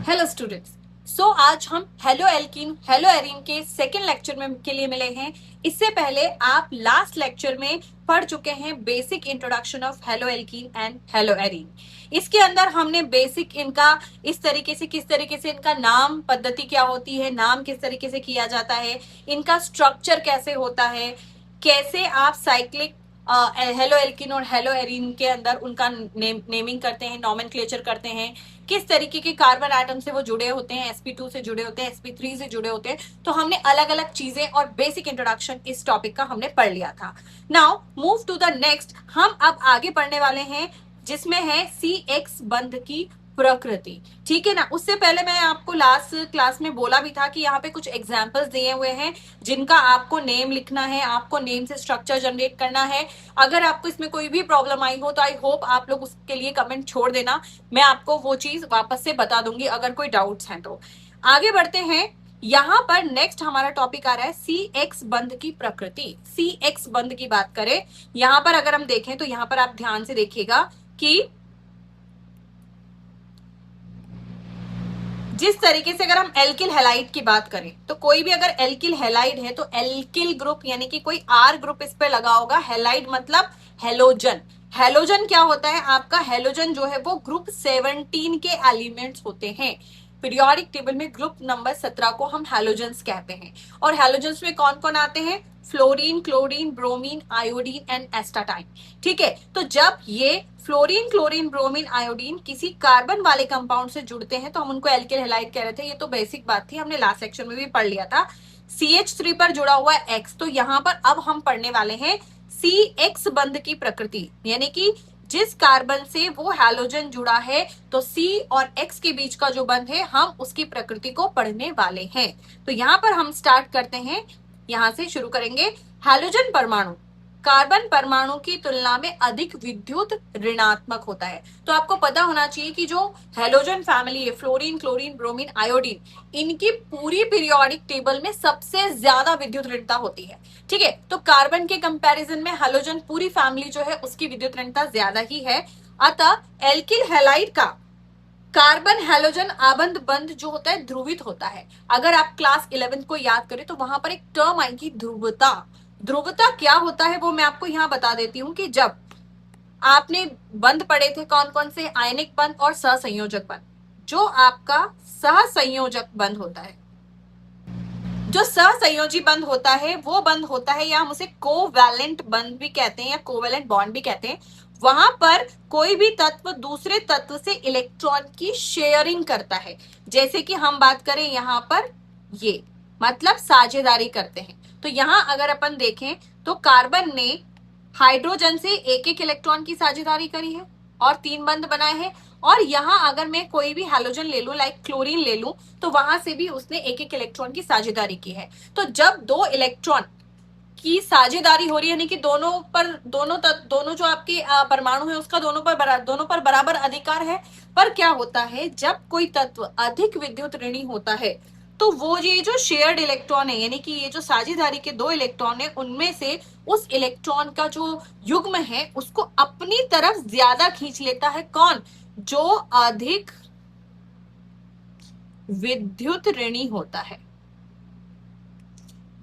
Hello students. आज हम hello alkene hello arene के सेकेंड लेक्चर में के लिए मिले हैं। इससे पहले आप लास्ट लेक्चर में पढ़ चुके हैं basic introduction of hello alkene and hello arene. इसके अंदर हमने बेसिक इनका इस तरीके से किस तरीके से इनका नाम पद्धति क्या होती है, नाम किस तरीके से किया जाता है, इनका स्ट्रक्चर कैसे होता है, कैसे आप साइक्लिक हेलो एल्किन और हेलो एरीन के अंदर उनका नेमिंग करते हैं, नॉमेनक्लेचर करते हैं, किस तरीके के कार्बन एटम से वो जुड़े होते हैं, sp2 से जुड़े होते हैं, sp3 से जुड़े होते हैं। तो हमने अलग अलग चीजें और बेसिक इंट्रोडक्शन इस टॉपिक का हमने पढ़ लिया था। Now move to the next. हम अब आगे पढ़ने वाले हैं जिसमें है CX बंध की प्रकृति। ठीक है ना। उससे पहले मैं आपको लास्ट क्लास में बोला भी था कि यहाँ पे कुछ एग्जाम्पल्स दिए हुए हैं जिनका आपको नेम लिखना है, आपको नेम से स्ट्रक्चर जनरेट करना है। अगर आपको इसमें कोई भी प्रॉब्लम आई हो तो आई होप आप लोग उसके लिए कमेंट छोड़ देना, मैं आपको वो चीज वापस से बता दूंगी अगर कोई डाउट्स हैं तो। आगे बढ़ते हैं। यहाँ पर नेक्स्ट हमारा टॉपिक आ रहा है CX बंध की प्रकृति। CX बंध की बात करें, यहाँ पर अगर हम देखें तो यहाँ पर आप ध्यान से देखिएगा कि जिस तरीके से अगर हम एल्किल हैलाइड की बात करें तो कोई भी अगर एल्किल हैलाइड है तो एल्किल ग्रुप यानी कि कोई R ग्रुप इस पे लगा होगा। हैलाइड मतलब हेलोजन। हेलोजन क्या होता है आपका? हेलोजन जो है वो ग्रुप 17 के एलिमेंट्स होते हैं। पीरियोडिक टेबल में ग्रुप नंबर 17 को हम हैलोजेंस कहते हैं। और हैलोजेंस में कौन कौन आते हैं? Fluorine, chlorine, bromine, iodine and एस्टाटाइन। ठीक है। तो जब ये फ्लोरीन, क्लोरीन, ब्रोमीन, आयोडीन किसी कार्बन वाले कंपाउंड से जुड़ते हैं तो हम उनको एल्किल हैलाइड कह रहे थे। ये तो बेसिक बात थी, हमने लास्ट सेक्शन में भी पढ़ लिया था। CH3 पर जुड़ा हुआ है X, तो यहाँ पर अब हम पढ़ने वाले हैं CX बंध की प्रकृति, यानी कि जिस कार्बन से वो हैलोजन जुड़ा है तो C और X के बीच का जो बंध है हम उसकी प्रकृति को पढ़ने वाले हैं। तो यहाँ पर हम स्टार्ट करते हैं, यहां से शुरू करेंगे। हैलोजन परमाणु कार्बन परमाणु की तुलना में अधिक विद्युत ऋणात्मक होता है। तो आपको पता होना चाहिए कि जो हैलोजन फैमिली है, फ्लोरीन, क्लोरीन, ब्रोमीन, आयोडीन, इनकी पूरी पीरियोडिक टेबल में सबसे ज्यादा विद्युत ऋणता होती है। ठीक है। तो कार्बन के कंपैरिजन में हैलोजन पूरी फैमिली जो है उसकी विद्युत ऋणता ज्यादा ही है। अतः एल्किल हैलाइड का कार्बन हैलोजन आबंध बंध जो होता है ध्रुवित होता है। अगर आप क्लास 11 को याद करें तो वहां पर एक टर्म आएगी ध्रुवता। ध्रुवता क्या होता है वो मैं आपको यहाँ बता देती हूँ कि जब आपने बंध पढ़े थे कौन कौन से, आयनिक बंध और सहसंयोजक बंध। जो आपका सहसंयोजक बंध होता है, जो सहसंयोजी बंध होता है वो बंध होता है, या हम उसे कोवैलेंट बंध भी कहते हैं या कोवैलेंट बॉन्ड भी कहते हैं। वहां पर कोई भी तत्व दूसरे तत्व से इलेक्ट्रॉन की शेयरिंग करता है। जैसे कि हम बात करें यहाँ पर, ये मतलब साझेदारी करते हैं। तो यहाँ अगर अपन देखें तो कार्बन ने हाइड्रोजन से एक एक इलेक्ट्रॉन की साझेदारी करी है और 3 बंध बनाए हैं। और यहाँ अगर मैं कोई भी हैलोजन ले लूं, लाइक क्लोरीन ले लूं, तो वहां से भी उसने एक एक इलेक्ट्रॉन की साझेदारी की है। तो जब 2 इलेक्ट्रॉन की साझेदारी हो रही है, यानी कि दोनों जो आपके परमाणु है उसका दोनों पर बराबर अधिकार है। पर क्या होता है जब कोई तत्व अधिक विद्युत ऋणी होता है तो वो ये जो शेयर्ड इलेक्ट्रॉन है, यानी कि ये जो साझेदारी के 2 इलेक्ट्रॉन है, उनमें से उस इलेक्ट्रॉन का जो युग्म है उसको अपनी तरफ ज्यादा खींच लेता है। कौन? जो अधिक विद्युत ऋणी होता है।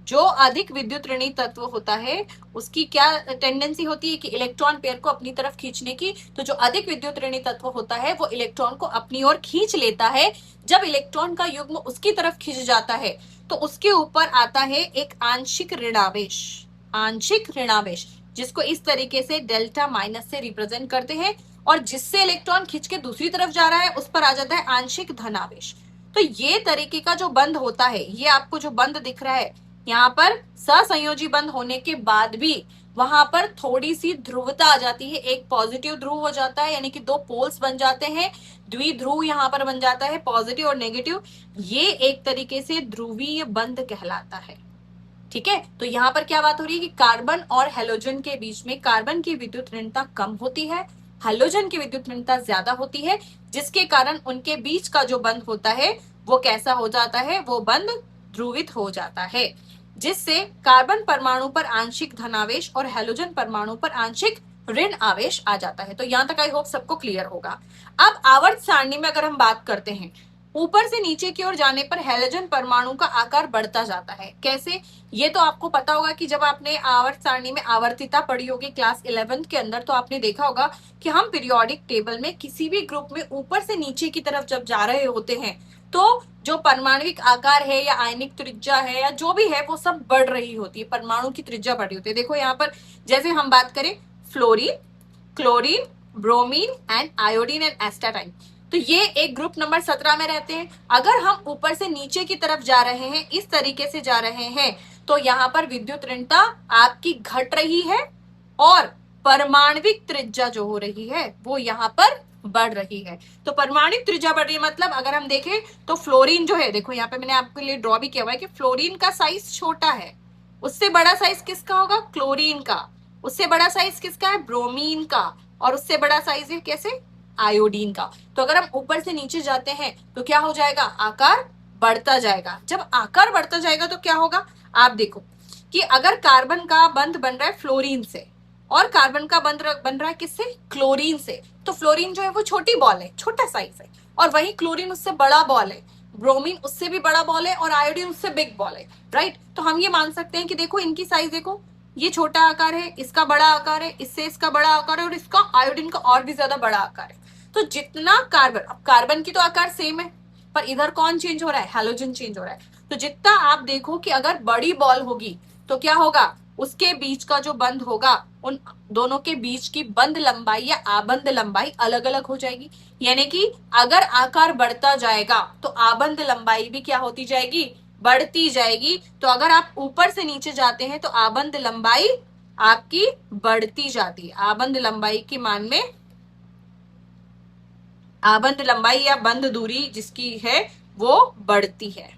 जो अधिक विद्युत ऋणी तत्व होता है उसकी क्या टेंडेंसी होती है कि इलेक्ट्रॉन पेयर को अपनी तरफ खींचने की। तो जो अधिक विद्युत ऋणी तत्व होता है वो इलेक्ट्रॉन को अपनी ओर खींच लेता है। जब इलेक्ट्रॉन का युग्म उसकी तरफ खींच जाता है तो उसके ऊपर आता है एक आंशिक ऋणावेश। आंशिक ऋणावेश जिसको इस तरीके से डेल्टा माइनस से रिप्रेजेंट करते हैं, और जिससे इलेक्ट्रॉन खींच के दूसरी तरफ जा रहा है उस पर आ जाता है आंशिक धनावेश। तो ये तरीके का जो बंध होता है, ये आपको जो बंध दिख रहा है यहाँ पर सहसंयोजी बंध होने के बाद भी वहां पर थोड़ी सी ध्रुवता आ जाती है। एक पॉजिटिव ध्रुव हो जाता है, यानी कि 2 पोल्स बन जाते हैं। द्विध्रुव यहाँ पर बन जाता है, पॉजिटिव और नेगेटिव। ये एक तरीके से ध्रुवीय बंध कहलाता है। ठीक है। तो यहाँ पर क्या बात हो रही है कि कार्बन और हैलोजन के बीच में कार्बन की विद्युत ऋणता कम होती है, हैलोजन की विद्युत ऋणता ज्यादा होती है, जिसके कारण उनके बीच का जो बंध होता है वो कैसा हो जाता है? वो बंध ध्रुवित हो जाता है, जिससे कार्बन परमाणु पर आंशिक धनावेश और हैलोजन परमाणु पर आंशिक ऋण आवेश आ जाता है। तो यहां तक आई होप सबको क्लियर होगा। अब आवर्त सारणी में अगर हम बात करते हैं ऊपर से नीचे की ओर जाने पर हैलोजन परमाणु का आकार बढ़ता जाता है। कैसे? ये तो आपको पता होगा कि जब आपने आवर्त सारणी में आवर्तिता पढ़ी होगी क्लास 11th के अंदर, तो आपने देखा होगा कि हम पीरियोडिक टेबल में किसी भी ग्रुप में ऊपर से नीचे की तरफ जब जा रहे होते हैं तो जो परमाणविक आकार है या आयनिक त्रिज्या है या जो भी है वो सब बढ़ रही होती है, परमाणु की त्रिज्या बढ़ रही होती है। देखो यहाँ पर जैसे हम बात करें fluorine, chlorine, bromine and iodine and एस्टाटाइन, तो ये एक ग्रुप नंबर 17 में रहते हैं। अगर हम ऊपर से नीचे की तरफ जा रहे हैं, इस तरीके से जा रहे हैं, तो यहाँ पर विद्युत ऋणता आपकी घट रही है और परमाणविक त्रिज्या जो हो रही है वो यहाँ पर बढ़ रही है। तो परमाणविक त्रिज्या बढ़ रही है मतलब अगर हम देखें तो फ्लोरीन जो है, देखो यहाँ पे मैंने आपके लिए ड्रॉ भी किया हुआ है कि फ्लोरीन का साइज छोटा है, उससे बड़ा साइज किसका होगा? क्लोरीन का। उससे बड़ा साइज किसका है? ब्रोमीन का। और उससे बड़ा साइज है कैसे? आयोडीन का। तो अगर हम ऊपर से नीचे जाते हैं तो क्या हो जाएगा? आकार बढ़ता जाएगा। जब आकार बढ़ता जाएगा तो क्या होगा? आप देखो कि अगर कार्बन का बंध बन रहा है फ्लोरीन से और कार्बन का बंध बन रहा है किससे? क्लोरीन से, तो फ्लोरीन जो है वो छोटी बॉल है, छोटा साइज है, और वही क्लोरीन उससे बड़ा बॉल है, ब्रोमीन उससे भी बड़ा बॉल है और आयोडीन उससे बिग बॉल है, राइट। तो हम ये मान सकते हैं कि देखो इनकी साइज देखो, ये छोटा आकार है, इसका बड़ा आकार है, इससे इसका बड़ा आकार है और इसका आयोडीन का और भी ज्यादा बड़ा आकार है। तो जितना कार्बन, अब कार्बन की तो आकार सेम है पर इधर कौन चेंज हो रहा है? हैलोजन चेंज हो रहा है। तो जितना आप देखो कि अगर बड़ी बॉल होगी तो क्या होगा? उसके बीच का जो बंध होगा, उन दोनों के बीच की बंध लंबाई या आबंध लंबाई अलग अलग हो जाएगी। यानी कि अगर आकार बढ़ता जाएगा तो आबंध लंबाई भी क्या होती जाएगी? बढ़ती जाएगी। तो अगर आप ऊपर से नीचे जाते हैं तो आबंध लंबाई आपकी बढ़ती जाती है। आबंध लंबाई के मान में आबंध लंबाई या बंध दूरी जिसकी है वो बढ़ती है,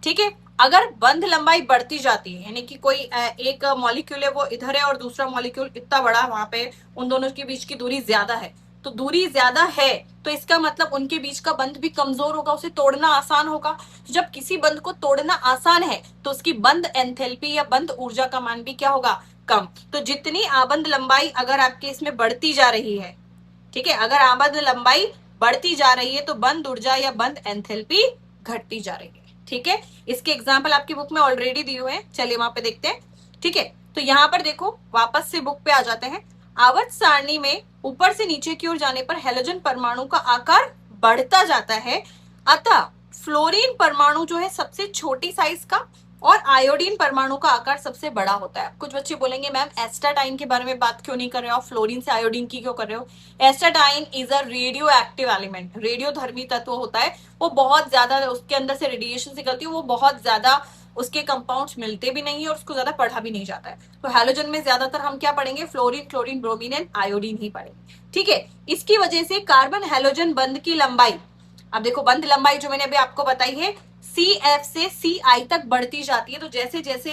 ठीक है। अगर बंध लंबाई बढ़ती जाती है यानी कि कोई एक मॉलिक्यूल है वो इधर है और दूसरा मॉलिक्यूल इतना बड़ा, वहां पे उन दोनों के बीच की दूरी ज्यादा है, तो दूरी ज्यादा है तो इसका मतलब उनके बीच का बंध भी कमजोर होगा, उसे तोड़ना आसान होगा। तो जब किसी बंध को तोड़ना आसान है तो उसकी बंध एंथैल्पी या बंध ऊर्जा का मान भी क्या होगा? कम। तो जितनी आबंध लंबाई अगर आपके इसमें बढ़ती जा रही है, ठीक है, अगर आबंध लंबाई बढ़ती जा रही है तो बंध ऊर्जा या बंध एंथैल्पी घटती जा रही है, ठीक है। इसके एग्जाम्पल आपकी बुक में ऑलरेडी दिए हुए हैं, चलिए वहां पे देखते हैं, ठीक है। तो यहाँ पर देखो वापस से बुक पे आ जाते हैं। आवर्त सारणी में ऊपर से नीचे की ओर जाने पर हैलोजन परमाणु का आकार बढ़ता जाता है, अतः फ्लोरीन परमाणु जो है सबसे छोटी साइज का और आयोडीन परमाणु का आकार सबसे बड़ा होता है। कुछ बच्चे बोलेंगे मैम एस्टाटाइन के बारे में बात क्यों नहीं कर रहे हो, फ्लोरीन से आयोडीन की क्यों कर रहे हो? एस्टाटाइन is a radio active element, रेडियोधर्मी तत्व होता है, वो बहुत ज्यादा उसके अंदर से रेडिएशन निकलती है, वो बहुत ज्यादा उसके कंपाउंड्स मिलते भी नहीं है और उसको ज्यादा पढ़ा भी नहीं जाता है। तो हैलोजन में ज्यादातर हम क्या पढ़ेंगे? Fluorine, chlorine, bromine and iodine ही पढ़ेंगे, ठीक है। इसकी वजह से कार्बन हैलोजन बंध की लंबाई, अब देखो बंध लंबाई जो मैंने अभी आपको बताई है CF से CI तक बढ़ती जाती है। तो जैसे जैसे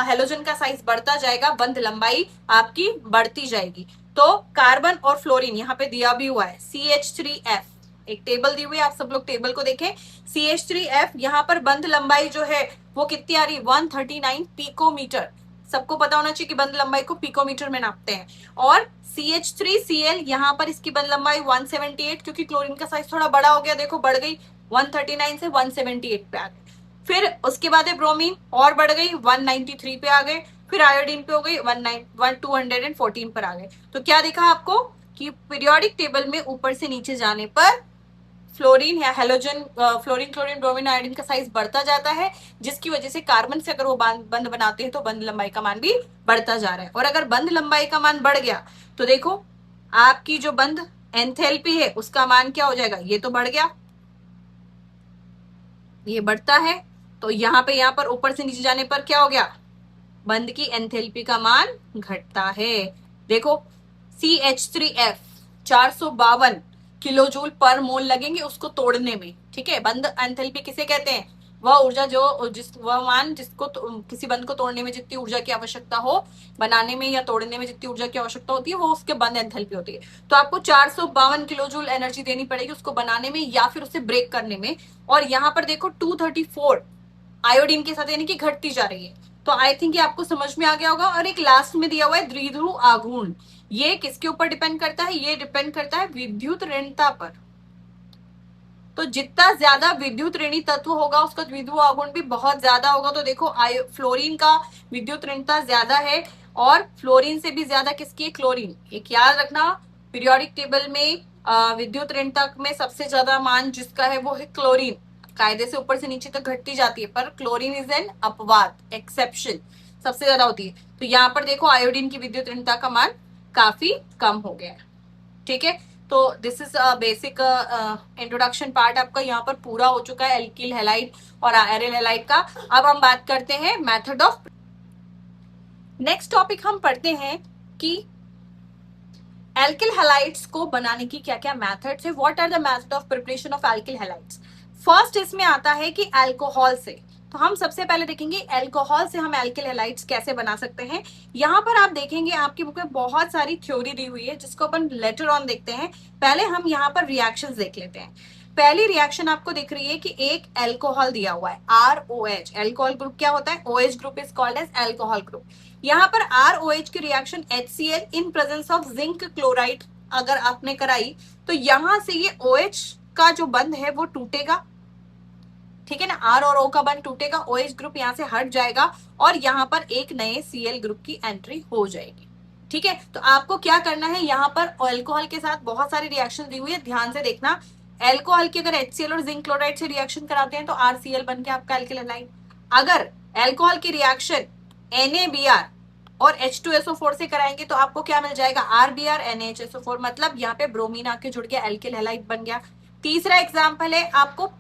हेलोजन का साइज बढ़ता जाएगा बंध लंबाई आपकी बढ़ती जाएगी। तो कार्बन और फ्लोरीन यहाँ पे दिया भी हुआ है CH3F, एक टेबल दी हुई है, आप सब लोग टेबल को देखें। CH3F यहाँ पर बंध लंबाई जो है वो कितनी आ रही? 139 पिकोमीटर। सबको पता होना चाहिए कि बंध लंबाई को पिकोमीटर में नापते हैं। और CH3Cl यहाँ पर इसकी बंध लंबाई 178, क्योंकि क्लोरीन का साइज थोड़ा बड़ा हो गया, देखो बढ़ गई 139 से 178 पे आ गए। फिर उसके बाद है ब्रोमीन, और बढ़ गई 193 पे आ गए। फिर आयोडीन पे हो गई 214 पर आ गए। तो क्या देखा आपको कि पीरियोडिक टेबल में ऊपर से नीचे जाने पर फ्लोरीन या halogen, fluorine, chlorine, bromine, iodine का साइज बढ़ता जाता है, जिसकी वजह से कार्बन से अगर वो बंध बनाते हैं तो बंध लंबाई का मान भी बढ़ता जा रहा है। और अगर बंध लंबाई का मान बढ़ गया तो देखो आपकी जो बंध एंथैल्पी है उसका मान क्या हो जाएगा? ये तो बढ़ गया, ये बढ़ता है, तो यहाँ पर ऊपर से नीचे जाने पर क्या हो गया? बंध की एंथैल्पी का मान घटता है। देखो CH3F 452 किलोजूल पर मोल लगेंगे उसको तोड़ने में, ठीक है। बंध एंथैल्पी किसे कहते हैं? वह ऊर्जा जो वह मान जिसको किसी बंध को तोड़ने में जितनी ऊर्जा की आवश्यकता हो, बनाने में या तोड़ने में जितनी ऊर्जा की आवश्यकता होती है वो उसके बंध एंथैल्पी होती है। तो आपको 452 किलोजूल एनर्जी देनी पड़ेगी उसको बनाने में या फिर उसे ब्रेक करने में। और यहाँ पर देखो 234 आयोडीन के साथ यानी कि घटती जा रही है। तो आई थिंक ये आपको समझ में आ गया होगा। और एक लास्ट में दिया हुआ है द्विध्रुव आघूर्ण, ये किसके ऊपर डिपेंड करता है? ये डिपेंड करता है विद्युत ऋणता पर। तो जितना ज्यादा विद्युत ऋणी तत्व होगा उसका द्विध्रुव अवगुण भी बहुत ज्यादा होगा। तो देखो फ्लोरीन का विद्युत ऋणता ज्यादा है और फ्लोरीन से भी ज्यादा किसकी है, क्लोरीन। एक याद रखना, पीरियोडिक टेबल में विद्युत ऋणता में सबसे ज्यादा मान जिसका है वो है क्लोरीन। कायदे से ऊपर से नीचे तक घटती जाती है, पर क्लोरीन इज एन अपवाद, एक्सेप्शन, सबसे ज्यादा होती है। तो यहाँ पर देखो आयोडीन की विद्युत ऋणता का मान काफी कम हो गया है। ठीक है, तो this is basic introduction part आपका यहाँ पर पूरा हो चुका है एल्किल हैलाइड और आयरल हैलाइड का। अब हम बात करते हैं मेथड ऑफ। नेक्स्ट टॉपिक हम पढ़ते हैं कि एल्किल हैलाइड्स को बनाने की क्या क्या मेथड्स है, what are the method of preparation of alkyl halides. First इसमें आता है कि अल्कोहल से। तो हम सबसे पहले देखेंगे अल्कोहल से हम एल्किल हैलाइड्स कैसे बना सकते हैं। यहाँ पर आप देखेंगे आपकी बुक में बहुत सारी थ्योरी दी हुई है जिसको अपन लेटर ऑन देखते हैं। पहले हम यहाँ पर रिएक्शंस देख लेते हैं। पहली रिएक्शन आपको दिख रही है कि एक अल्कोहल दिया हुआ है ROH। अल्कोहल ग्रुप क्या होता है, OH group is called as alcohol group. यहाँ पर ROH की reaction HCl in presence of zinc chloride अगर आपने कराई तो यहाँ से ये OH का जो बंध है वो टूटेगा। ठीक है ना, R और O का बंध टूटेगा, OH ग्रुप यहाँ से हट जाएगा और यहाँ पर एक नए Cl ग्रुप की एंट्री हो जाएगी। ठीक है, तो आपको क्या करना है, यहाँ पर अल्कोहल के साथ बहुत सारी रिएक्शन दी हुई है, ध्यान से देखना। अल्कोहल की अगर HCl और जिंक क्लोराइड से रिएक्शन कराते हैं तो RCl बन के आपका एल्किल हैलाइड। अगर अल्कोहल की रिएक्शन NaBr और H2SO4 से कराएंगे तो आपको क्या मिल जाएगा, RBr NaHSO4, मतलब यहाँ पे ब्रोमीन आके जुड़ गया, एल्किल हैलाइड बन गया। तीसरा एग्जाम्पल है आपको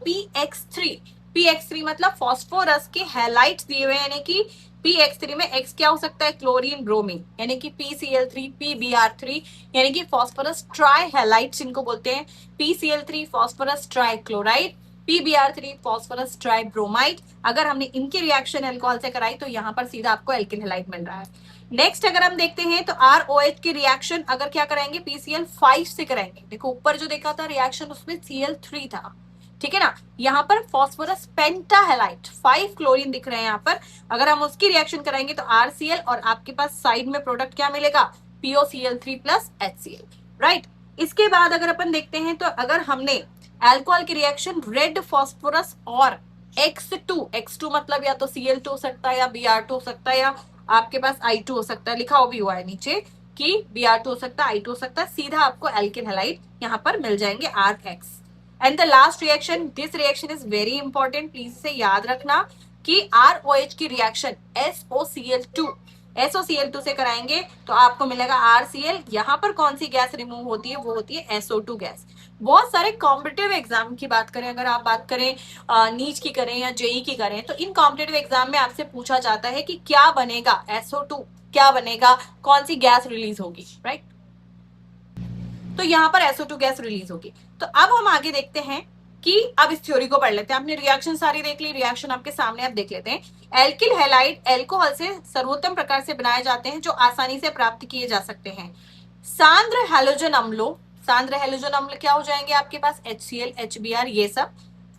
PX3 मतलब फॉस्फोरस के हैलाइड्स दिए हुए, यानी कि PX3 में X क्या हो सकता है, क्लोरीन ब्रोमीन, यानी कि PCl3 PBr3, यानी कि फॉस्फोरस ट्राई हैलाइड्स इनको बोलते हैं। PCl3 phosphorus try chloride, PBr3 phosphorus try bromide. अगर हमने इनकी रिएक्शन अल्कोहल से कराई तो यहाँ पर सीधा आपको एल्किल हैलाइड मिल रहा है। नेक्स्ट अगर हम देखते हैं तो ROH की रिएक्शन अगर क्या कराएंगे, PCl5 से कराएंगे। देखो ऊपर जो देखा था रिएक्शन उसमें Cl3 था, ठीक है ना। यहाँ पर फॉस्फोरस पेंटाहेलाइड 5 क्लोरीन दिख रहे हैं यहाँ पर, अगर हम उसकी रिएक्शन कराएंगे तो RCl और आपके पास साइड में प्रोडक्ट क्या मिलेगा, POCl3 प्लस HCl, राइट। इसके बाद अगर अपन देखते हैं तो अगर हमने अल्कोहल की रिएक्शन रेड फॉस्फोरस और X2 मतलब या तो Cl2 हो सकता है या Br2 हो सकता है या आपके पास I2 हो सकता है, लिखा भी हुआ है नीचे कि Br2 हो सकता है, I2 हो सकता है, सीधा आपको एल्किल हैलाइड यहाँ पर मिल जाएंगे RX। And the last reaction, this reaction is very important, please से याद रखना कि ROH की रिएक्शन SOCl2 से कराएंगे तो आपको मिलेगा RCl। यहाँ पर कौन सी गैस रिमूव होती है, वो होती है SO2 गैस। बहुत सारे कॉम्पिटिटिव एग्जाम की बात करें, अगर आप बात करें नीट की करें या जेई की करें, तो इन कॉम्पिटिटिव एग्जाम में आपसे पूछा जाता है कि क्या बनेगा, SO2 क्या बनेगा, कौन सी गैस रिलीज होगी, राइट। तो यहाँ पर SO2 गैस रिलीज होगी। तो अब हम आगे देखते हैं कि अब इस थ्योरी को पढ़ लेते हैं। आपने रिएक्शन सारी देख ली, रिएक्शन आपके सामने आप देख लेते हैं। एल्किल हैलाइड अल्कोहल से सर्वोत्तम प्रकार से बनाए जाते हैं जो आसानी से प्राप्त किए जा सकते हैं। सांद्र हैलोजन अम्लों, सांद्र हैलोजन अम्ल क्या हो जाएंगे आपके पास, HCl HBr ये सब।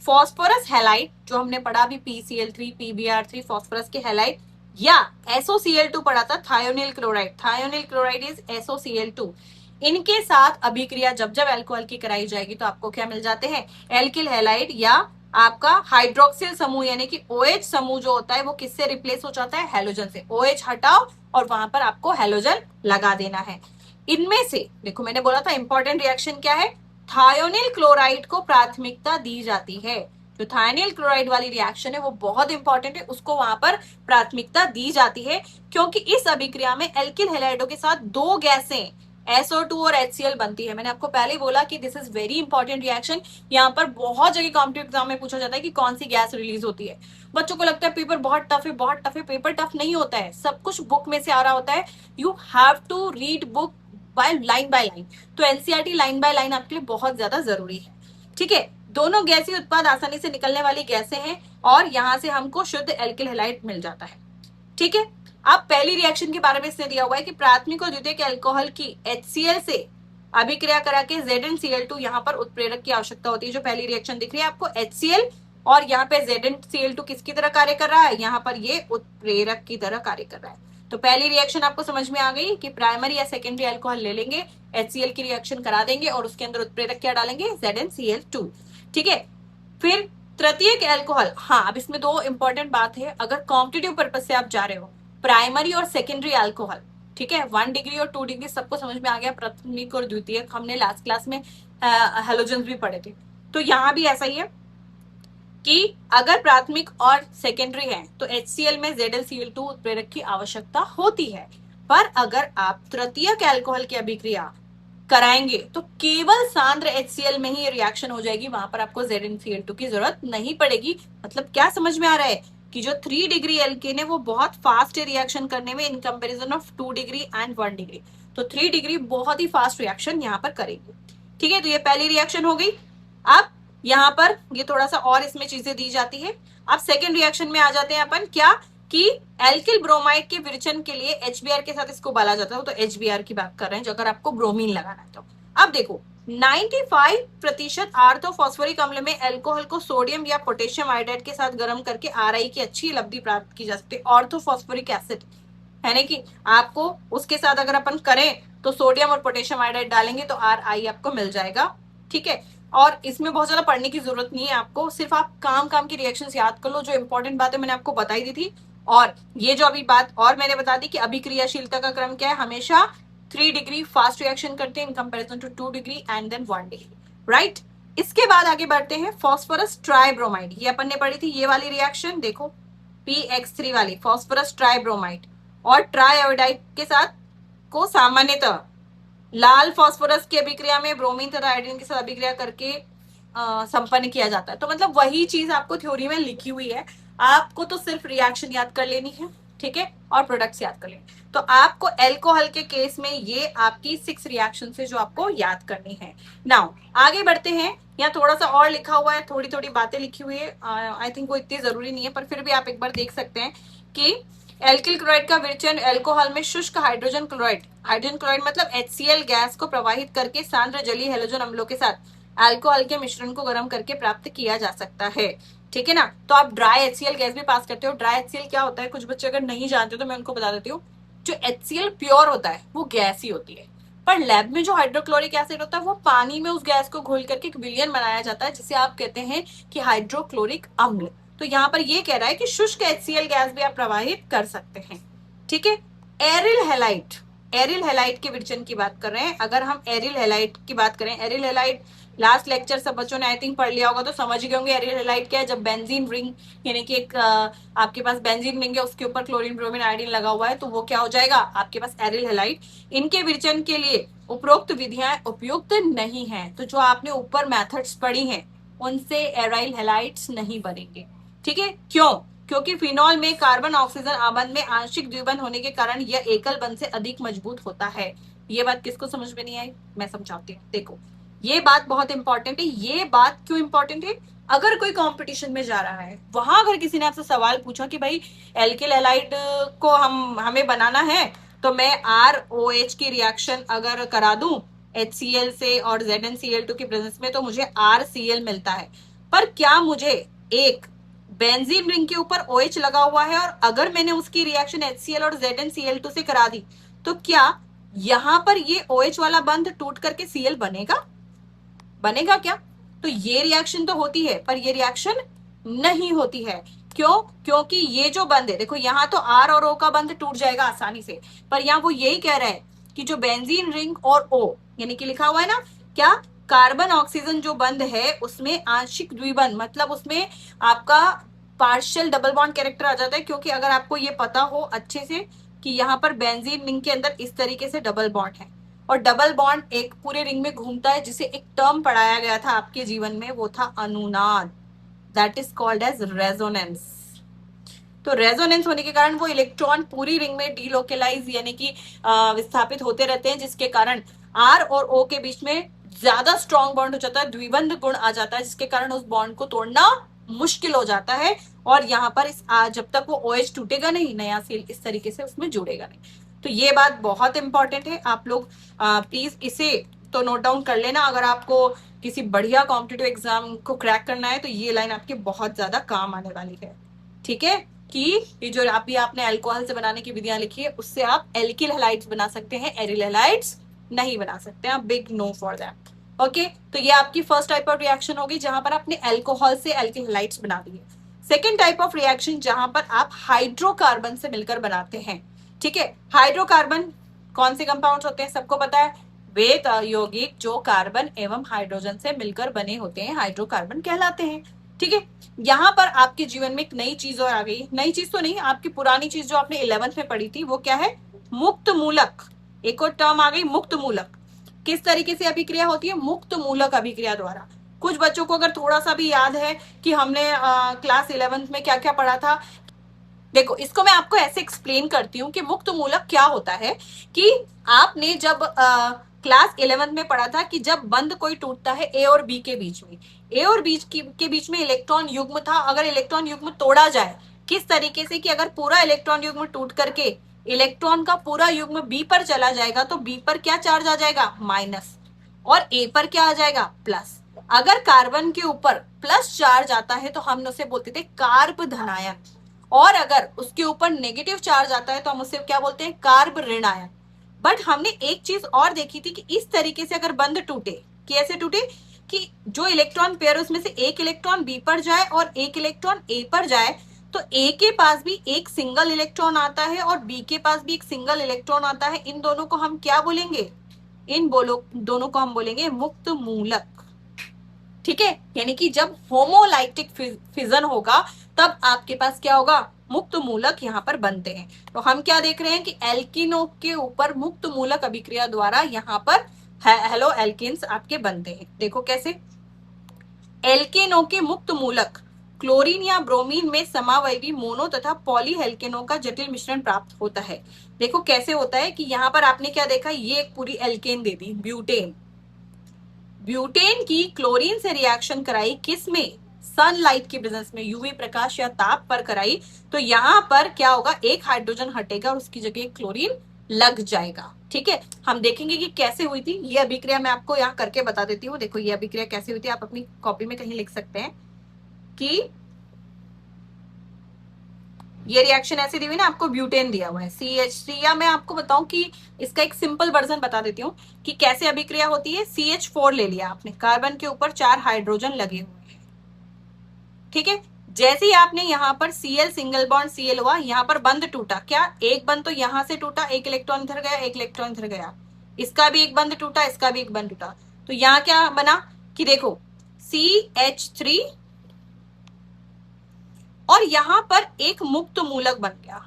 फॉस्फोरस हैलाइड जो हमने पढ़ा भी PCl3 PBr3 फॉस्फोरस के हैलाइड, या SOCl2 पढ़ा था, thionyl chloride, thionyl chloride is SOCl2। इनके साथ अभिक्रिया जब जब अल्कोहल की कराई जाएगी तो आपको क्या मिल जाते हैं, एल्किल हैलाइड या आपका हाइड्रोक्सिल समूह, यानी कि OH समूह जो होता है वो किससे रिप्लेस हो जाता है, हैलोजन से। OH हटाओ और वहां पर आपको हैलोजन लगा देना है। इनमें से देखो मैंने बोला था इंपॉर्टेंट रिएक्शन क्या है, थायोनिल क्लोराइड को प्राथमिकता दी जाती है। जो थायोनिल क्लोराइड वाली रिएक्शन है वो बहुत इंपॉर्टेंट है, उसको वहां पर प्राथमिकता दी जाती है क्योंकि इस अभिक्रिया में एल्किल हैलाइडों के साथ दो गैसें SO2 और HCl बनती है। मैंने आपको पहले ही बोला कि this is very important reaction. यहाँ पर बहुत जगह कॉम्पिटिटिव एग्जाम में पूछा जाता है कि कौन सी गैस रिलीज होती है। बच्चों को लगता है पेपर बहुत टफ है, बहुत टफ है, पेपर टफ नहीं होता है, सब कुछ बुक में से आ रहा होता है। You have to read book by line तो NCERT लाइन बाय लाइन आपके लिए बहुत ज्यादा जरूरी है, ठीक है। दोनों गैसीय उत्पाद आसानी से निकलने वाली गैसें हैं और यहाँ से हमको शुद्ध एल्किल हैलाइड मिल जाता है, ठीक है। अब पहली रिएक्शन के बारे में इसने दिया हुआ है कि प्राथमिक और द्वितीयक अल्कोहल की HCl से अभिक्रिया करा के ZnCl2 यहाँ पर उत्प्रेरक की आवश्यकता होती है। जो पहली रिएक्शन दिख रही है आपको HCl और यहाँ पे ZnCl2 किसकी तरह कार्य कर रहा है, यहाँ पर ये उत्प्रेरक की तरह कार्य कर रहा है। तो पहली रिएक्शन आपको समझ में आ गई कि प्राइमरी या सेकेंडरी अल्कोहल ले लेंगे, HCl की रिएक्शन करा देंगे और उसके अंदर उत्प्रेरक क्या डालेंगे, ZnCl2, ठीक है। फिर तृतीयक एल्कोहल, हाँ अब इसमें दो इंपॉर्टेंट बात है, अगर कॉम्पिटिटिव पर्पज से आप जा रहे हो, प्राइमरी और सेकेंडरी एल्कोहल, ठीक है, 1 डिग्री और 2 डिग्री सबको समझ में आ गया, प्राथमिक और द्वितीयक हमने लास्ट क्लास में हेलोजेंस भी पढ़े थे, तो यहाँ भी ऐसा ही है कि अगर प्राथमिक और सेकेंडरी है तो HCl में ZnCl2 उत्प्रेरक की आवश्यकता होती है। पर अगर आप तृतीयक एल्कोहल की अभिक्रिया कराएंगे तो केवल सांद्र HCl में ही ये रिएक्शन हो जाएगी, वहां पर आपको ZnCl2 की जरूरत नहीं पड़ेगी। मतलब क्या समझ में आ रहा है कि जो 3 डिग्री एल्केन है वो बहुत फास्ट है रिएक्शन करने में in comparison of 2 degree and 1 degree. तो 3 डिग्री बहुत ही फास्ट रिएक्शन यहाँ पर करेगी। ठीक है, तो ये पहली रिएक्शन हो गई। अब यहाँ पर ये थोड़ा सा और इसमें चीजें दी जाती है। अब सेकेंड रिएक्शन में आ जाते हैं अपन, क्या कि एल्किल ब्रोमाइड के विरचन के लिए HBr के साथ इसको बाला जाता है, तो HBr की बात कर रहे हैं जो अगर आपको ब्रोमीन लगाना है तो। अब देखो 95% आर्थोफॉस्फोरिक अम्ल में एल्कोहल को सोडियम या पोटेशियम आयोडाइड के साथ गर्म करके RI की अच्छी लब्धि प्राप्त की जा सकती है। ऑर्थोफॉस्फोरिक एसिड है ना कि आपको उसके साथ अगर अपन करें तो सोडियम और पोटेशियम आयोडाइड डालेंगे तो RI आपको मिल जाएगा। ठीक है, और इसमें बहुत ज्यादा पढ़ने की जरूरत नहीं है आपको, सिर्फ आप काम की रिएक्शंस याद कर लो, जो इंपॉर्टेंट बातें मैंने आपको बताई दी थी। और ये जो अभी बात और मैंने बता दी कि अभिक्रियाशीलता का क्रम क्या है, हमेशा 3 डिग्री फास्ट रिएक्शन करते हैं in comparison to 2 degree and then 1 degree, right. इसके बाद आगे बढ़ते हैं फॉस्फोरस ट्राइब्रोमाइड, ये अपन ने पढ़ी थी, ये वाली रिएक्शन देखो PX3 वाली फॉस्फोरस ट्राइब्रोमाइड और ट्राइआयोडाइड के साथ को सामान्यतः लाल फास्फोरस की अभिक्रिया में ब्रोमीन तथा आयोडीन के साथ अभिक्रिया करके संपन्न किया जाता है। तो मतलब वही चीज आपको थ्योरी में लिखी हुई है, आपको तो सिर्फ रिएक्शन याद कर लेनी है, ठीक है, और प्रोडक्ट्स याद कर लेनी। तो आपको एल्कोहल के केस में ये आपकी 6 रिएक्शन है जो आपको याद करनी है। नाउ आगे बढ़ते हैं, यहाँ थोड़ा सा और लिखा हुआ है, थोड़ी थोड़ी बातें लिखी हुई है, आई थिंक वो इतनी जरूरी नहीं है, पर फिर भी आप एक बार देख सकते हैं कि एल्किल क्लोराइड का विरचन एल्कोहल में शुष्क हाइड्रोजन क्लोराइड मतलब HCl गैस को प्रवाहित करके सांद्र जलीय हेलोजन अम्लों के साथ अल्कोहल के मिश्रण को गर्म करके प्राप्त किया जा सकता है। ठीक है ना, तो आप ड्राई HCl गैस भी पास करते हो। ड्राई HCl क्या होता है, कुछ बच्चे अगर नहीं जानते तो मैं उनको बता देती हूँ। जो HCl प्योर होता है वो गैस ही होती है, पर लैब में जो हाइड्रोक्लोरिक एसिड होता है वो पानी में उस गैस को घोल करके एक विलयन बनाया जाता है, जिसे आप कहते हैं कि हाइड्रोक्लोरिक अम्ल। तो यहाँ पर ये कह रहा है कि शुष्क HCl गैस भी आप प्रवाहित कर सकते हैं। ठीक है, एरिल हैलाइड के विरचन की बात कर रहे हैं। अगर हम एरिल हैलाइड की बात करें, एरिल हैलाइड लास्ट लेक्चर सब बच्चों ने आई थिंक पढ़ लिया होगा, तो समझ गए होंगे एरिल हैलाइड क्या है। जब बेंजीन रिंग यानी कि एक आपके पास बेंजीन रिंग है, उसके ऊपर क्लोरीन ब्रोमीन आयोडीन लगा हुआ है, तो वो क्या हो जाएगा आपके पास एरिल हैलाइड। इनके विरचन के लिए उपरोक्त विधियां उपयुक्त नहीं है, तो जो आपने ऊपर मेथड्स पढ़ी हैं उनसे एराइल हैलाइड्स नहीं बनेंगे। ठीक है, क्यों? क्योंकि फिनॉल में कार्बन ऑक्सीजन आबंध में आंशिक द्विबंध होने के कारण यह एकल बंध से अधिक मजबूत होता है। ये बात किसको समझ में नहीं आई, मैं समझाती हूँ। देखो ये बात बहुत इंपॉर्टेंट है। ये बात क्यों इंपॉर्टेंट है, अगर कोई कंपटीशन में जा रहा है, वहां अगर किसी ने आपसे सवाल पूछा कि भाई एल्किल हैलाइड को हमें बनाना है, तो मैं ROH की रिएक्शन अगर करा दूं HCl से और ZnCl2 की प्रेजेंस में, तो मुझे RCl मिलता है। पर क्या मुझे एक बेंजीन रिंग के ऊपर OH लगा हुआ है और अगर मैंने उसकी रिएक्शन HCl और ZnCl2 से करा दी, तो क्या यहां पर ये OH वाला बंध टूट करके Cl बनेगा क्या? तो ये रिएक्शन तो होती है, पर ये रिएक्शन नहीं होती है। क्यों? क्योंकि ये जो बंध है, देखो यहाँ तो R और O का बंध टूट जाएगा आसानी से, पर यहाँ वो यही कह रहा है कि जो बेंजीन रिंग और O यानी कि लिखा हुआ है ना, क्या कार्बन ऑक्सीजन जो बंध है उसमें आंशिक द्विबंध, मतलब उसमें आपका पार्शियल डबल बॉन्ड कैरेक्टर आ जाता है। क्योंकि अगर आपको ये पता हो अच्छे से कि यहाँ पर बेंजीन रिंग के अंदर इस तरीके से डबल बॉन्ड है, और डबल बॉन्ड एक पूरे रिंग में घूमता है, जिसे एक टर्म पढ़ाया गया था आपके जीवन में, वो था अनुनाद, that is called as resonance. तो रेजोनेंस होने के कारण वो इलेक्ट्रॉन पूरी रिंग में डीलोकलाइज यानी कि विस्थापित होते रहते हैं, जिसके कारण R और O के बीच में ज्यादा स्ट्रॉन्ग बॉन्ड हो जाता है, द्विबंध गुण आ जाता है, जिसके कारण उस बॉन्ड को तोड़ना मुश्किल हो जाता है। और यहाँ पर जब तक वो OH टूटेगा नहीं, नया सेल इस तरीके से उसमें जुड़ेगा नहीं। तो ये बात बहुत इंपॉर्टेंट है, आप लोग प्लीज इसे तो नोट डाउन कर लेना। अगर आपको किसी बढ़िया कॉम्पिटिटिव एग्जाम को क्रैक करना है तो ये लाइन आपके बहुत ज्यादा काम आने वाली है। ठीक है, कि ये जो अभी आपने अल्कोहल से बनाने की विधियां लिखी है, उससे आप एल्किल हैलाइड्स बना सकते हैं, एरिल हैलाइड्स नहीं बना सकते हैं। Big no for that. Okay, तो ये आपकी फर्स्ट टाइप ऑफ रिएक्शन होगी जहां पर आपने अल्कोहल से एल्किल हैलाइड्स बना दिए। सेकेंड टाइप ऑफ रिएक्शन जहां पर आप हाइड्रोकार्बन से मिलकर बनाते हैं। ठीक है, हाइड्रोकार्बन कौन से कंपाउंड्स होते हैं, सबको पता है, वे यौगिक जो कार्बन एवं हाइड्रोजन से मिलकर बने होते हैं हाइड्रोकार्बन कहलाते हैं। ठीक है, यहाँ पर आपके जीवन में एक नई चीज और आ गई, नई चीज तो नहीं, आपकी पुरानी चीज जो आपने 11th में पढ़ी थी वो क्या है, मुक्त मूलक। एक और टर्म आ गई मुक्त मूलक। किस तरीके से अभिक्रिया होती है, मुक्त मूलक अभिक्रिया द्वारा। कुछ बच्चों को अगर थोड़ा सा भी याद है कि हमने क्लास 11th में क्या क्या पढ़ा था, देखो इसको मैं आपको ऐसे एक्सप्लेन करती हूँ कि मुक्त मूलक क्या होता है। कि आपने जब क्लास 11th में पढ़ा था कि जब बंध कोई टूटता है ए और बी के बीच में, ए और बी के बीच में इलेक्ट्रॉन युग्म था, अगर इलेक्ट्रॉन युग्म तोड़ा जाए किस तरीके से कि अगर पूरा इलेक्ट्रॉन युग्म टूट करके इलेक्ट्रॉन का पूरा युग्म बी पर चला जाएगा तो बी पर क्या चार्ज आ जाएगा, माइनस, और ए पर क्या आ जाएगा, प्लस। अगर कार्बन के ऊपर प्लस चार्ज आता है तो हम उसे बोलते थे कार्ब धनायन, और अगर उसके ऊपर नेगेटिव चार्ज आता है तो हम उसे क्या बोलते हैं, कार्ब ऋणायन। बट हमने एक चीज और देखी थी कि इस तरीके से अगर बंध टूटे, कैसे टूटे, कि जो इलेक्ट्रॉन पेयर उसमें से एक इलेक्ट्रॉन बी पर जाए और एक इलेक्ट्रॉन ए पर जाए, तो ए के पास भी एक सिंगल इलेक्ट्रॉन आता है और बी के पास भी एक सिंगल इलेक्ट्रॉन आता है। इन दोनों को हम क्या बोलेंगे, इन दोनों को हम बोलेंगे मुक्त मूलक। ठीक है, यानी कि जब होमोलाइटिक फिजन होगा तब आपके पास क्या होगा, मुक्त मूलक यहाँ पर बनते हैं। तो हम क्या देख रहे हैं कि एल्किनों के ऊपर मुक्त मूलक अभिक्रिया द्वारा यहाँ पर हेलो एल्किन्स आपके बनते हैं। देखो कैसे, एल्केनों के मुक्त मूलक क्लोरीन या ब्रोमीन में समावयवी मोनो तथा पॉलीहेल्केनों का जटिल मिश्रण प्राप्त होता है। देखो कैसे होता है कि यहाँ पर आपने क्या देखा, ये एक पूरी एल्केन दे दी, ब्यूटेन। ब्यूटेन की क्लोरीन से रिएक्शन कराई, किस में, सनलाइट की प्रेजेंस में, यूवी प्रकाश या ताप पर कराई, तो यहाँ पर क्या होगा, एक हाइड्रोजन हटेगा और उसकी जगह क्लोरीन लग जाएगा। ठीक है, हम देखेंगे कि कैसे हुई थी ये अभिक्रिया, मैं आपको यहाँ करके बता देती हूँ। देखो ये अभिक्रिया कैसे हुई थी, आप अपनी कॉपी में कहीं लिख सकते हैं कि ये रिएक्शन ऐसी दी हुई ना, आपको ब्यूटेन दिया हुआ है CH3, या मैं आपको बताऊं कि इसका एक सिंपल वर्जन बता देती हूँ कि कैसे अभिक्रिया होती है। CH4 ले लिया आपने, कार्बन के ऊपर 4 हाइड्रोजन लगे हुए हैं। ठीक है, जैसे ही आपने यहाँ पर Cl सिंगल बॉन्ड Cl हुआ, यहाँ पर बंध टूटा, क्या एक बंध तो यहाँ से टूटा, एक इलेक्ट्रॉन इधर गया, एक इलेक्ट्रॉन इधर गया, इसका भी एक बंध टूटा, इसका भी एक बंध टूटा, तो यहाँ क्या बना कि देखो CH3 और यहाँ पर एक मुक्त मूलक बन गया,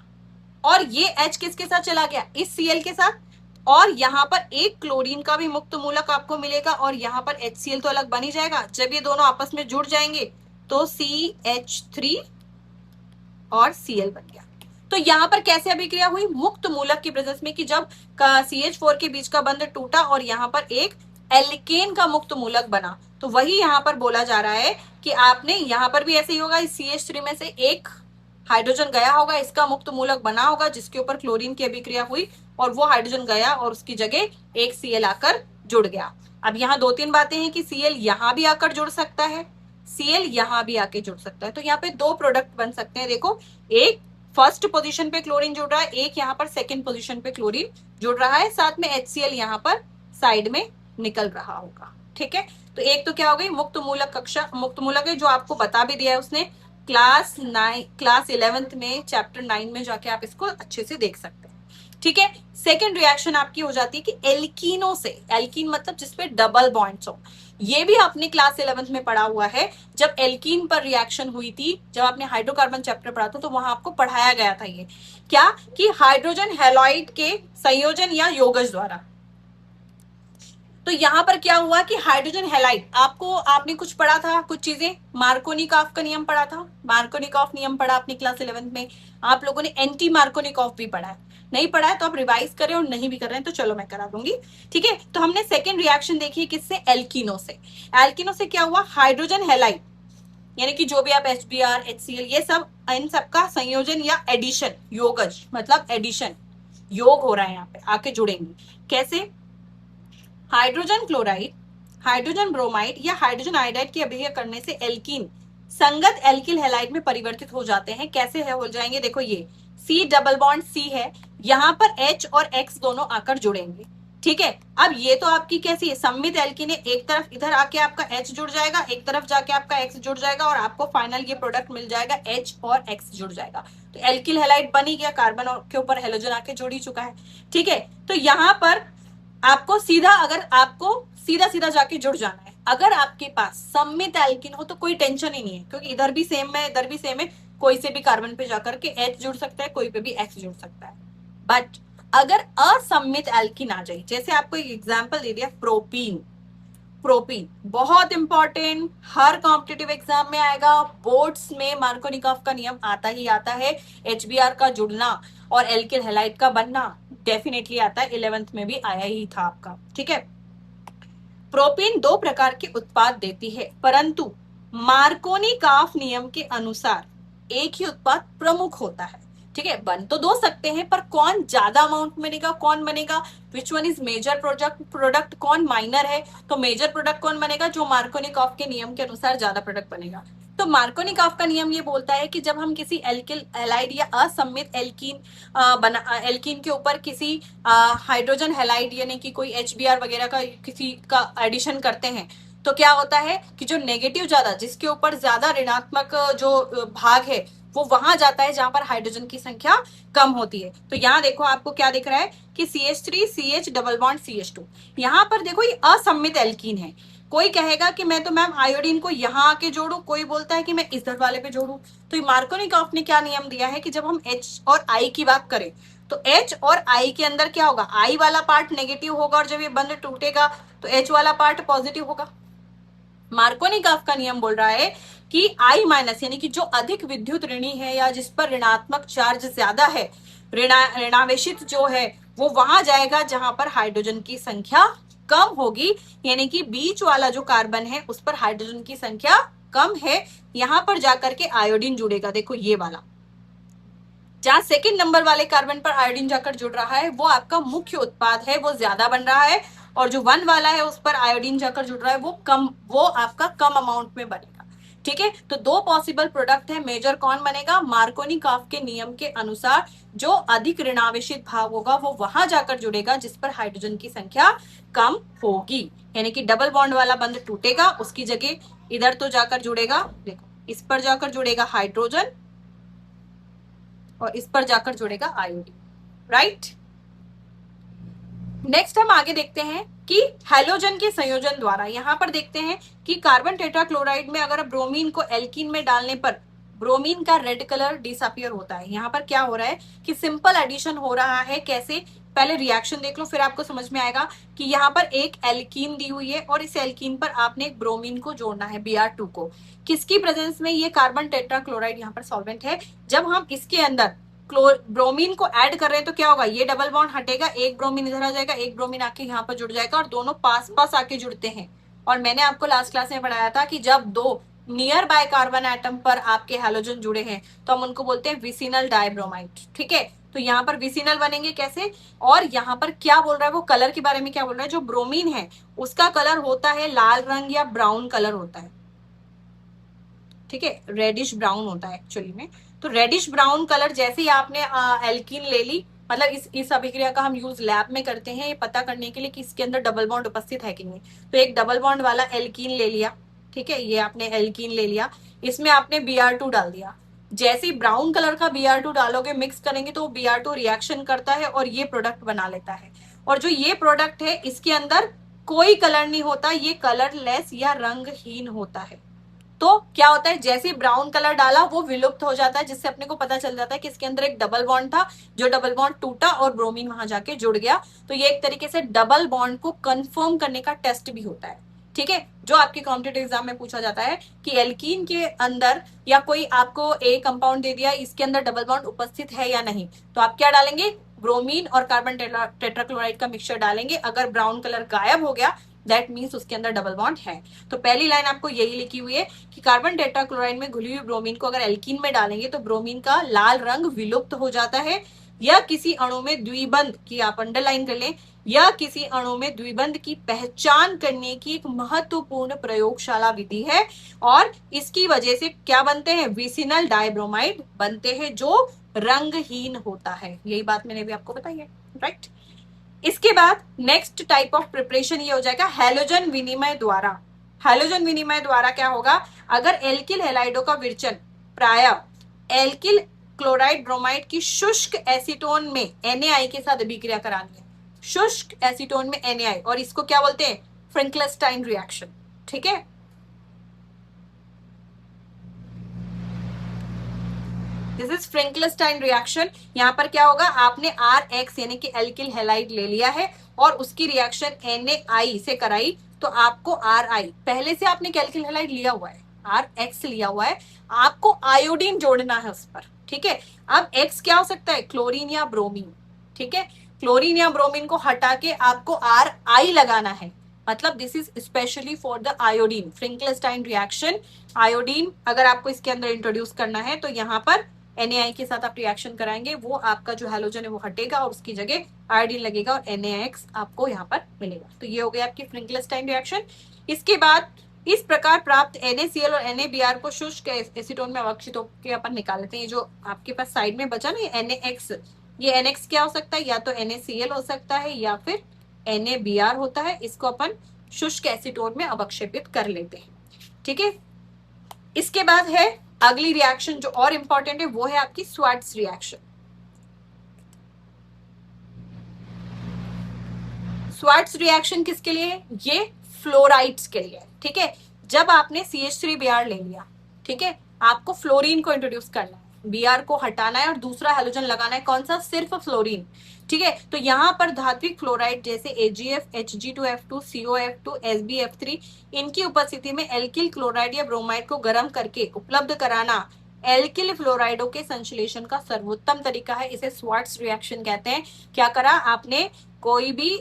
और ये H किसके साथ चला गया, इस Cl के साथ, और यहाँ पर एक क्लोरीन का भी मुक्त मूलक आपको मिलेगा, और यहाँ पर HCl तो अलग बन ही जाएगा। जब ये दोनों आपस में जुड़ जाएंगे तो CH3 और Cl बन गया। तो यहाँ पर कैसे अभिक्रिया हुई, मुक्त मूलक की प्रेजेंस में, कि जब CH4 के बीच का बंध टूटा और यहाँ पर एक एल्केन का मुक्त मूलक बना, तो वही यहाँ पर बोला जा रहा है कि आपने यहाँ पर भी ऐसे ही होगा, इस CH3 में से एक हाइड्रोजन गया होगा, इसका मुक्त मूलक बना होगा जिसके ऊपर क्लोरीन की अभिक्रिया हुई, और वो हाइड्रोजन गया और उसकी जगह एक Cl आकर जुड़ गया। अब यहाँ 2-3 बातें हैं कि Cl यहाँ भी आकर जुड़ सकता है, Cl यहाँ भी आके जुड़ सकता है, तो यहाँ पे 2 प्रोडक्ट बन सकते हैं। देखो, एक फर्स्ट पोजीशन पे क्लोरीन जुड़ रहा है, एक यहाँ पर सेकंड पोजीशन पे क्लोरीन जुड़ रहा है, साथ में HCl यहाँ पर साइड में निकल रहा होगा। ठीक है, तो एक तो क्या हो गई, मुक्त मूलक कक्षा, मुक्त मूलक है जो आपको बता भी दिया है उसने क्लास 11th में चैप्टर 9 में जाके आप इसको अच्छे से देख सकते हैं। ठीक है, सेकेंड रिएक्शन आपकी हो जाती है कि एल्कीनों से, एल्कीन मतलब जिसपे डबल बॉन्ड्स हो, ये भी आपने क्लास 11th में पढ़ा हुआ है। जब एल्कीन पर रिएक्शन हुई थी, जब आपने हाइड्रोकार्बन चैप्टर पढ़ा था, तो वहां आपको पढ़ाया गया था ये क्या, कि हाइड्रोजन हैलाइड के संयोजन या योगज द्वारा। तो यहाँ पर क्या हुआ कि हाइड्रोजन हैलाइड, आपने कुछ पढ़ा था, कुछ चीजें, मार्कोनिकॉफ का नियम पढ़ा था, मार्कोनिकॉफ नियम पढ़ा आपने क्लास 11th में। आप लोगों ने एंटी मार्कोनिकॉफ भी पढ़ा है, नहीं पढ़ा है तो आप रिवाइज करें, और नहीं भी कर रहे हैं तो चलो मैं करा दूंगी। ठीक है, तो हमने सेकेंड रिएक्शन देखी किससे, एल्कीनों से। एल्कीनों से क्या हुआ, हाइड्रोजन हैलाइड, यानी कि जो भी आप HBr HCl ये सब, इन सबका संयोजन या एडिशन, योगज मतलब एडिशन, योग हो रहा है यहाँ पे, आके जुड़ेंगे। कैसे, हाइड्रोजन क्लोराइड, हाइड्रोजन ब्रोमाइड या हाइड्रोजन आयोडाइड की अभिक्रिया करने से एल्कीन संगत एल्किल हैलाइड में परिवर्तित हो जाते हैं। कैसे है हो जाएंगे, देखो ये C डबल बॉन्ड C है, यहाँ पर H और X दोनों आकर जुड़ेंगे, ठीक है। अब ये तो आपकी कैसी है, सममित एल्कीन है, एक तरफ इधर आके आपका H जुड़ जाएगा, एक तरफ जाके आपका X जुड़ जाएगा और आपको फाइनल ये प्रोडक्ट मिल जाएगा, H और X जुड़ जाएगा। तो एल्किल हैलाइड बन ही गया, कार्बन के ऊपर हेलोजन आके जुड़ ही चुका है। ठीक है, तो यहां पर आपको सीधा, अगर आपको सीधा सीधा जाके जुड़ जाना है, अगर आपके पास सममित एल्कीन हो तो कोई टेंशन ही नहीं है, क्योंकि इधर भी सेम है इधर भी सेम है, कोई से भी कार्बन पे जाकर के H जुड़ सकता है, कोई पे भी X जुड़ सकता है। बट अगर असममित एल्कीन आ जाए, जैसे आपको एक एग्जांपल दे दिया प्रोपीन, प्रोपीन बहुत इंपॉर्टेंट, हर कॉम्पिटिटिव एग्जाम में आएगा, बोर्ड्स में मार्कोनिकॉफ का नियम आता ही आता है, HBr का जुड़ना और एल्किल हैलाइड का बनना डेफिनेटली आता है, 11th में भी आया ही था आपका। ठीक है, प्रोपीन दो प्रकार के उत्पाद देती है, परंतु मार्कोनिकॉफ नियम के अनुसार एक ही उत्पाद प्रमुख होता है। ठीक है, बन तो दो सकते हैं, पर कौन ज्यादा अमाउंट बनेगा, कौन बनेगा, which one is major product, कौन माइनर है, तो मेजर प्रोडक्ट कौन बनेगा, जो मार्कोनिकॉफ के नियम के अनुसार ज्यादा प्रोडक्ट बनेगा। तो मार्कोनिकॉफ का नियम ये बोलता है कि जब हम किसी एल्किल हैलाइड या असममित एल्कीन के ऊपर किसी हाइड्रोजन हैलाइड यानी कि कोई HBr वगैरह का किसी का एडिशन करते हैं, तो क्या होता है कि जो नेगेटिव ज्यादा, जिसके ऊपर ज्यादा ऋणात्मक जो भाग है वो वहां जाता है जहां पर हाइड्रोजन की संख्या कम होती है। तो यहाँ देखो आपको क्या दिख रहा है कि CH3 CH double bond CH2, यहाँ पर देखो ये असममित एल्कीन है। कोई कहेगा कि मैं तो मैम आयोडीन को यहाँ आके जोड़ू, कोई बोलता है कि मैं इधर वाले पे जोड़ू। तो मार्कोनिकॉफ ने क्या नियम दिया है कि जब हम H और I की बात करें तो H और I के अंदर क्या होगा, I वाला पार्ट नेगेटिव होगा और जब ये बंध टूटेगा तो H वाला पार्ट पॉजिटिव होगा। मार्कोनिकॉफ का नियम बोल रहा है कि I माइनस यानी कि जो अधिक विद्युत ऋणी है या जिस पर ऋणात्मक चार्ज ज्यादा है, ऋणावेशित जो है, वो वहां जाएगा जहां पर हाइड्रोजन की संख्या कम होगी, यानी कि बीच वाला जो कार्बन है उस पर हाइड्रोजन की संख्या कम है, यहां पर जाकर के आयोडीन जुड़ेगा। देखो ये वाला, जहां सेकंड नंबर वाले कार्बन पर आयोडीन जाकर जुड़ रहा है वो आपका मुख्य उत्पाद है, वो ज्यादा बन रहा है, और जो 1 वाला है उस पर आयोडीन जाकर जुड़ रहा है वो कम, वो आपका कम अमाउंट में बनेगा। ठीक है, तो दो पॉसिबल प्रोडक्ट है, मेजर कौन बनेगा, मार्कोनिकॉफ के नियम के अनुसार जो अधिक ऋणावेशित भाग होगा वो वहां जाकर जुड़ेगा जिस पर हाइड्रोजन की संख्या कम होगी, यानी कि डबल बॉन्ड वाला बंध टूटेगा, उसकी जगह इधर तो जाकर जुड़ेगा, देखो इस पर जाकर जुड़ेगा हाइड्रोजन और इस पर जाकर जुड़ेगा आयोडीन। राइट, नेक्स्ट हम आगे देखते हैं कि हैलोजन के संयोजन द्वारा, यहां पर देखते हैं कि कार्बन टेट्राक्लोराइड में अगर ब्रोमीन को एल्कीन में डालने पर ब्रोमीन का रेड कलर डिसअपियर होता है। यहाँ पर क्या हो रहा है कि सिंपल एडिशन हो रहा है, कैसे, पहले रिएक्शन देख लो फिर आपको समझ में आएगा कि यहाँ पर एक एल्कीन दी हुई है और इस एल्कीन पर आपने एक ब्रोमीन को जोड़ना है, Br2 को, किसकी प्रेजेंस में, ये कार्बन टेट्राक्लोराइड यहाँ पर सॉल्वेंट है। जब हम इसके अंदर ब्रोमीन को ऐड कर रहे हैं तो क्या होगा, ये डबल बॉन्ड हटेगा, एक ब्रोमीन इधर आ जाएगा, एक ब्रोमीन आके यहाँ पर जुड़ जाएगा और दोनों पास पास आके जुड़ते हैं। और मैंने आपको लास्ट क्लास में पढ़ाया था कि जब दो नियर बाय कार्बन एटम पर आपके हैलोजन जुड़े हैं तो हम उनको बोलते हैं विसिनल डाइब्रोमाइड। ठीक है, तो यहाँ पर विसिनल बनेंगे कैसे, और यहाँ पर क्या बोल रहा है वो कलर के बारे में क्या बोल रहा है, जो ब्रोमीन है उसका कलर होता है लाल रंग या ब्राउन कलर होता है। ठीक है, रेडिश ब्राउन होता है एक्चुअली में। तो रेडिश ब्राउन कलर, जैसे ही आपने एल्कीन ले ली, मतलब इस अभिक्रिया का हम यूज लैब में करते हैं ये पता करने के लिए कि इसके अंदर डबल बॉन्ड उपस्थित है कि नहीं। तो एक डबल बॉन्ड वाला एल्कीन ले लिया, ठीक है, ये आपने एल्कीन ले लिया, इसमें आपने Br2 डाल दिया। जैसे ही ब्राउन कलर का Br2 डालोगे, मिक्स करेंगे तो Br2 रिएक्शन करता है और ये प्रोडक्ट बना लेता है। और जो ये प्रोडक्ट है इसके अंदर कोई कलर नहीं होता, ये कलरलेस या रंगहीन होता है। तो क्या होता है, जैसे ब्राउन कलर डाला वो विलुप्त हो जाता है, जिससे अपने को पता चल जाता है कि इसके अंदर एक डबल बॉन्ड था, जो डबल बॉन्ड टूटा और ब्रोमीन वहां जाके जुड़ गया। तो ये एक तरीके से डबल बॉन्ड को कंफर्म करने का टेस्ट भी होता है। ठीक है, जो आपके कॉम्पिटिटिव एग्जाम में पूछा जाता है कि एल्कीन के अंदर या कोई आपको एक कंपाउंड दे दिया, इसके अंदर डबल बॉन्ड उपस्थित है या नहीं, तो आप क्या डालेंगे, ब्रोमीन और कार्बन टेट्राक्लोराइड का मिक्सचर डालेंगे। अगर ब्राउन कलर गायब हो गया दैट मीन्स उसके अंदर डबल बॉन्ड है। तो पहली लाइन आपको यही लिखी हुई है कि कार्बन टेट्राक्लोराइड में घुली हुई ब्रोमीन को अगर एल्कीन में डालेंगे तो ब्रोमीन का लाल रंग विलुप्त हो जाता है, या किसी अणु में द्विबंध की, आप अंडरलाइन कर लें, या किसी अणु में द्विबंध की पहचान करने की एक महत्वपूर्ण प्रयोगशाला विधि है। और इसकी वजह से क्या बनते हैं, विसिनल डाइब्रोमाइड बनते हैं जो रंगहीन होता है। यही बात मैंने भी आपको बताई है। राइट, इसके बाद नेक्स्ट टाइप ऑफ प्रिपरेशन ये हो जाएगा हैलोजन विनिमय द्वारा। हैलोजन विनिमय द्वारा क्या होगा, अगर एल्किल हैलाइडों का विरचन प्राय एल्किल क्लोराइड ब्रोमाइड की शुष्क एसीटोन में NaI के साथ अभिक्रिया करानी है, शुष्क एसीटोन में NaI, और इसको क्या बोलते हैं, फ्रिंकलस्टाइन रिएक्शन। ठीक है, दिस इज फ्रिंकलस्टाइन रिएक्शन। यहां पर क्या होगा, आपने RX यानी कि एल्किल हैलाइड ले लिया है और उसकी रिएक्शन NaI से कराई, तो आपको RI, पहले से आपने एल्किल हैलाइड लिया हुआ है, RX लिया हुआ है, आपको आयोडीन जोड़ना है उस पर। ठीक है, अब X क्या हो सकता है, क्लोरीन या ब्रोमीन। ठीक है, क्लोरीन या ब्रोमीन को हटा के आपको RI लगाना है, मतलब this is specially for the iodine, Finkelstein reaction. Iodine अगर आपको इसके अंदर इंट्रोड्यूस करना है तो यहाँ पर NaI के साथ आप रिएक्शन कराएंगे, वो आपका जो हैलोजन है वो हटेगा और उसकी जगह आयोडीन लगेगा और NaX आपको यहाँ पर मिलेगा। तो ये हो गया आपकी फ्रिंकलस्टाइन रिएक्शन। इसके बाद इस प्रकार प्राप्त NaCl और NaBr को शुष्क एसीटोन में अवक्षित होकर अपन निकाल लेते हैं। ये जो आपके पास साइड में बचा ना ये NaX, ये NX क्या हो सकता है, या तो NaCl हो सकता है या फिर NaBr होता है, इसको अपन शुष्क एसीटोन में अवक्षेपित कर लेते हैं। ठीक है, इसके बाद है अगली रिएक्शन जो और इंपॉर्टेंट है, वो है आपकी स्वार्ट्ज रिएक्शन। स्वार्ट्ज रिएक्शन किसके लिए, ये फ्लोराइड्स के लिए। ठीक है, जब आपने CH3Br ले लिया, ठीक है, आपको फ्लोरीन को इंट्रोड्यूस करना है, Br को हटाना है और दूसरा हैलोजन लगाना है, कौन सा, सिर्फ फ्लोरीन। ठीक है, तो यहां पर धात्विक फ्लोराइड जैसे AgF, Hg2F2, COF2, SbF3, इनकी उपस्थिति में एल्किल क्लोराइड या ब्रोमाइड को गर्म करके उपलब्ध कराना एल्किल फ्लोराइडों के संश्लेषण का सर्वोत्तम तरीका है, इसे स्वार्ट्ज रिएक्शन कहते हैं। क्या करा आपने, कोई भी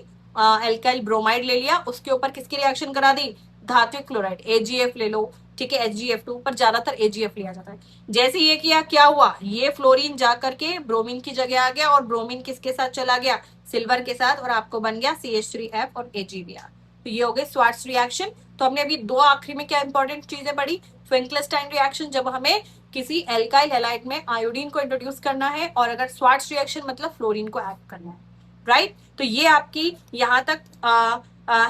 एल्काइल ब्रोमाइड ले लिया, उसके ऊपर किसकी रिएक्शन करा दी, धात्विक क्लोराइड, AgF ले लो, ठीक है, HgF2 पर ज्यादातर AgF लिया जाता है। जैसे ये किया, क्या हुआ, ये फ्लोरीन जा करके ब्रोमीन की जगह आ गया और ब्रोमीन किसके साथ चला गया, सिल्वर के साथ, और आपको बन गया CH3F और AgBr। तो ये हो गए स्वार्ट्ज रिएक्शन। तो हमने अभी दो आखिरी में क्या इंपॉर्टेंट चीजें पढ़ी, फ्रिंकलस्टाइन रिएक्शन जब हमें किसी एल्काइल हैलाइड में आयोडीन को इंट्रोड्यूस करना है, और अगर स्वार्ट्ज रिएक्शन मतलब फ्लोरीन को ऐड करना है, राइट। तो ये आपकी यहाँ तक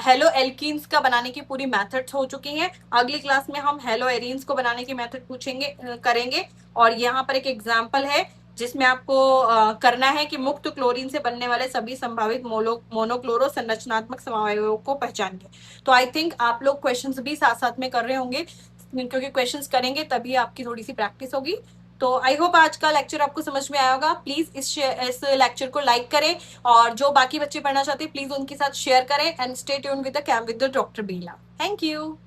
हेलो एल्कीन्स का बनाने की पूरी मेथड्स हो चुकी हैं। अगली क्लास में हम हेलो एरीन्स को बनाने की मेथड पूछेंगे, करेंगे। और यहाँ पर एक एग्जाम्पल है जिसमें आपको करना है कि मुक्त क्लोरीन से बनने वाले सभी संभावित मोनोक्लोरो संरचनात्मक समवायों को पहचानिए। तो आई थिंक आप लोग क्वेश्चंस भी साथ साथ में कर रहे होंगे, क्योंकि क्वेश्चंस करेंगे तभी आपकी थोड़ी सी प्रैक्टिस होगी। तो आई होप आज का लेक्चर आपको समझ में आया होगा। प्लीज इस लेक्चर को लाइक करें, और जो बाकी बच्चे पढ़ना चाहते हैं प्लीज उनके साथ शेयर करें, and stay tuned with the camp with the doctor बीला। Thank you.